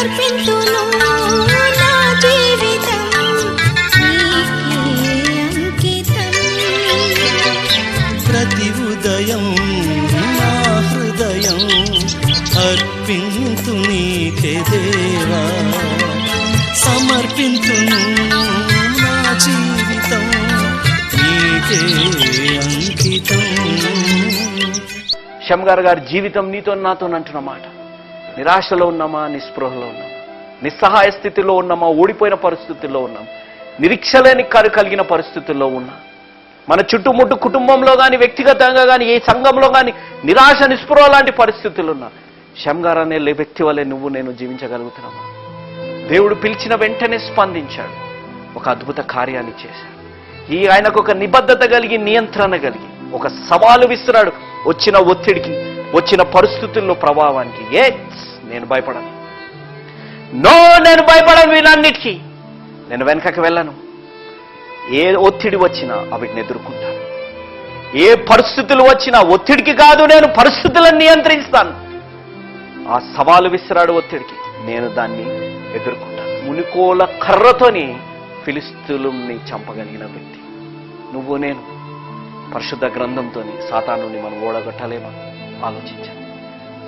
సమర్పింతును నా జీవితం నీకే అంకితం. ప్రతి ఉదయం నా హృదయం అర్పింతు నీకే దేవా, సమర్పింతును నా జీవితం నీకే అంకితం. షమ్గార్ గారి జీవితం నీతో నాతో అంటున్న మాట. నిరాశలో ఉన్నామా, నిస్పృహలో ఉన్నామా, నిస్సహాయ స్థితిలో ఉన్నామా, ఓడిపోయిన పరిస్థితుల్లో ఉన్నాం, నిరీక్షలేని కలిగిన పరిస్థితుల్లో ఉన్నా, మన చుట్టుముట్టు కుటుంబంలో కానీ వ్యక్తిగతంగా కానీ ఏ సంఘంలో కానీ నిరాశ నిస్పృహ లాంటి పరిస్థితులు ఉన్నా, షమ్గార్ అనే వ్యక్తి వల్లే నువ్వు నేను జీవించగలుగుతున్నామా? దేవుడు పిలిచిన వెంటనే స్పందించాడు, ఒక అద్భుత కార్యాన్ని చేశాడు. ఆయనకు ఒక నిబద్ధత కలిగి, నియంత్రణ కలిగి, ఒక సవాలు విసిరాడు. వచ్చిన ఒత్తిడికి, వచ్చిన పరిస్థితుల్లో ప్రభావానికి నేను భయపడను, నేను భయపడను, వీళ్ళన్నిటికీ నేను వెనకకి వెళ్ళను. ఏ ఒత్తిడి వచ్చినా వీటిని ఎదుర్కొంటాను. ఏ పరిస్థితులు వచ్చినా ఒత్తిడికి కాదు, నేను పరిస్థితులను నియంత్రిస్తాను. ఆ సవాలు విసిరాడు ఒత్తిడికి, నేను దాన్ని ఎదుర్కొంటాను. మునికోల కర్రతోని ఫిలిస్తీయులని చంపగలిగిన వ్యక్తి నువ్వు నేను. పరిశుద్ధ గ్రంథంతోని సాతానుడిని మనం ఓడగొట్టలేమా? ఆలోచించాలి.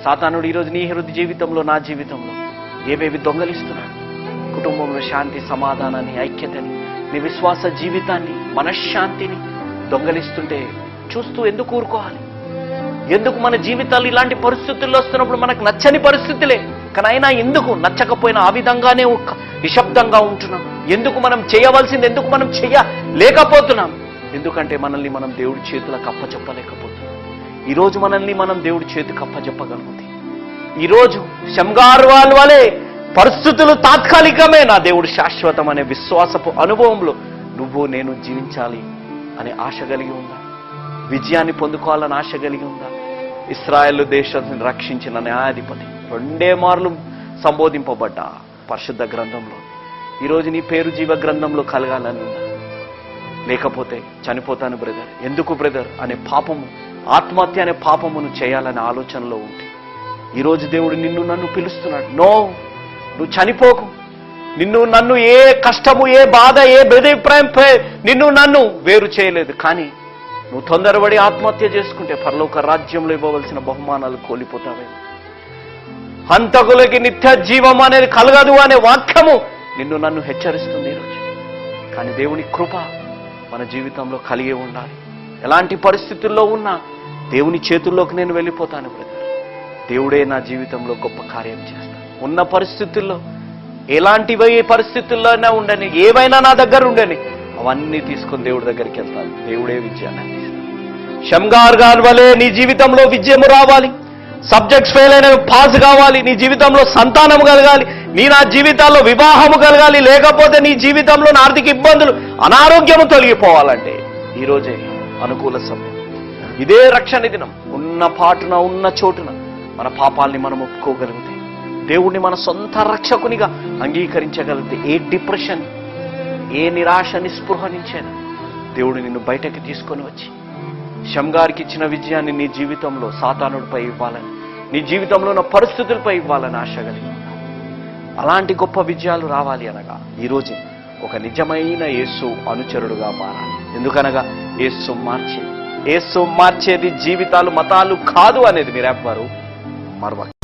సాతానుడు ఈరోజు నీ హృదయ జీవితంలో, నా జీవితంలో ఏవేవి దొంగలిస్తున్నాడు? కుటుంబంలో శాంతి, సమాధానాన్ని, ఐక్యతని, నీ విశ్వాస జీవితాన్ని, మనశ్శాంతిని దొంగలిస్తుంటే చూస్తూ ఎందుకు ఊరుకోవాలి? ఎందుకు మన జీవితాలు ఇలాంటి పరిస్థితుల్లో వస్తున్నప్పుడు మనకు నచ్చని పరిస్థితులే, కానీ అయినా ఎందుకు నచ్చకపోయినా ఆ విధంగానే నిశ్శబ్దంగా ఉంటున్నాం? ఎందుకు మనం చేయవలసింది ఎందుకు మనం లేకపోతున్నాం? ఎందుకంటే మనల్ని మనం దేవుడి చేతులకు అప్పచెప్పలేకపోతున్నాం. ఈరోజు మనల్ని మనం దేవుడి చేతికి అప్పచెప్పగలుగుతాం. ఈరోజు షమ్గార్ వాళ్ళ వలె పరిస్థితులు తాత్కాలికమే, నా దేవుడు శాశ్వతం అనే విశ్వాసపు అనుభవంలో నువ్వు నేను జీవించాలి అనే ఆశ కలిగి ఉందా? విజయాన్ని పొందుకోవాలని ఆశ కలిగి ఉందా? ఇశ్రాయేలు దేశాన్ని రక్షించిన న్యాయాధిపతి 2 మార్లు సంబోధింపబడ్డ పరిశుద్ధ గ్రంథంలో ఈరోజు నీ పేరు జీవ గ్రంథంలో కలగాలని ఉందా? లేకపోతే చనిపోతాను బ్రదర్, ఎందుకు బ్రదర్ అనే పాపము, ఆత్మహత్య అనే పాపమును చేయాలనే ఆలోచనలో ఉంటే ఈరోజు దేవుడు నిన్ను నన్ను పిలుస్తున్నాడు. నువ్వు చనిపోకు. నిన్ను నన్ను ఏ కష్టము, ఏ బాధ, ఏ బెదిరిప్రాయం నిన్ను నన్ను వేరు చేయలేదు. కానీ నువ్వు తొందరపడి ఆత్మహత్య చేసుకుంటే పరలోక రాజ్యంలో ఇవ్వవలసిన బహుమానాలు కోల్పోతావేమో. హంతకులకి నిత్య జీవం అనేది కలగదు అనే వాక్యము నిన్ను నన్ను హెచ్చరిస్తుంది ఈరోజు. కానీ దేవుని కృప మన జీవితంలో కలిగే ఉండాలి. ఎలాంటి పరిస్థితుల్లో ఉన్నా దేవుని చేతుల్లోకి నేను వెళ్ళిపోతాను బ్రదర్. దేవుడే నా జీవితంలో గొప్ప కార్యం చేస్తాను. ఉన్న పరిస్థితుల్లో ఎలాంటివి ఏ పరిస్థితుల్లోనే ఉండని, ఏవైనా నా దగ్గర ఉండని, అవన్నీ తీసుకొని దేవుడి దగ్గరికి వెళ్తాను. దేవుడే విజయాన్ని అందిస్తాను. షమ్గార్ గారి వలె నీ జీవితంలో విజయము రావాలి. సబ్జెక్ట్స్ ఫెయిల్ అయినవి పాస్ కావాలి. నీ జీవితంలో సంతానం కలగాలి. నా జీవితాల్లో వివాహము కలగాలి. లేకపోతే నీ జీవితంలో ఆర్థిక ఇబ్బందులు, అనారోగ్యము తొలగిపోవాలంటే ఈరోజే అనుకూల సమయం. ఇదే రక్షణ దినం. ఉన్న పాటున, ఉన్న చోటున మన పాపాలని మనం ఒప్పుకోగలిగితే, దేవుణ్ణి మన సొంత రక్షకునిగా అంగీకరించగలిగితే, ఏ డిప్రెషన్, ఏ నిరాశ, నిస్పృహ నుంచైనా దేవుడు నిన్ను బయటకి తీసుకొని వచ్చి షమ్గార్కి ఇచ్చిన విజయాన్ని నీ జీవితంలో సాతానుడిపై ఇవ్వాలని, నీ జీవితంలో ఉన్న పరిస్థితులపై ఇవ్వాలని ఆశ కలిగి ఉన్నాను. అలాంటి గొప్ప విజయాలు రావాలి అనగా ఈరోజు ఒక నిజమైన యేసు అనుచరుడుగా మారాలి. ఎందుకనగా యేసు మార్చేది జీవితాలు, మతాలు కాదు అనేది మీరెవ్వరూ మరవకండి.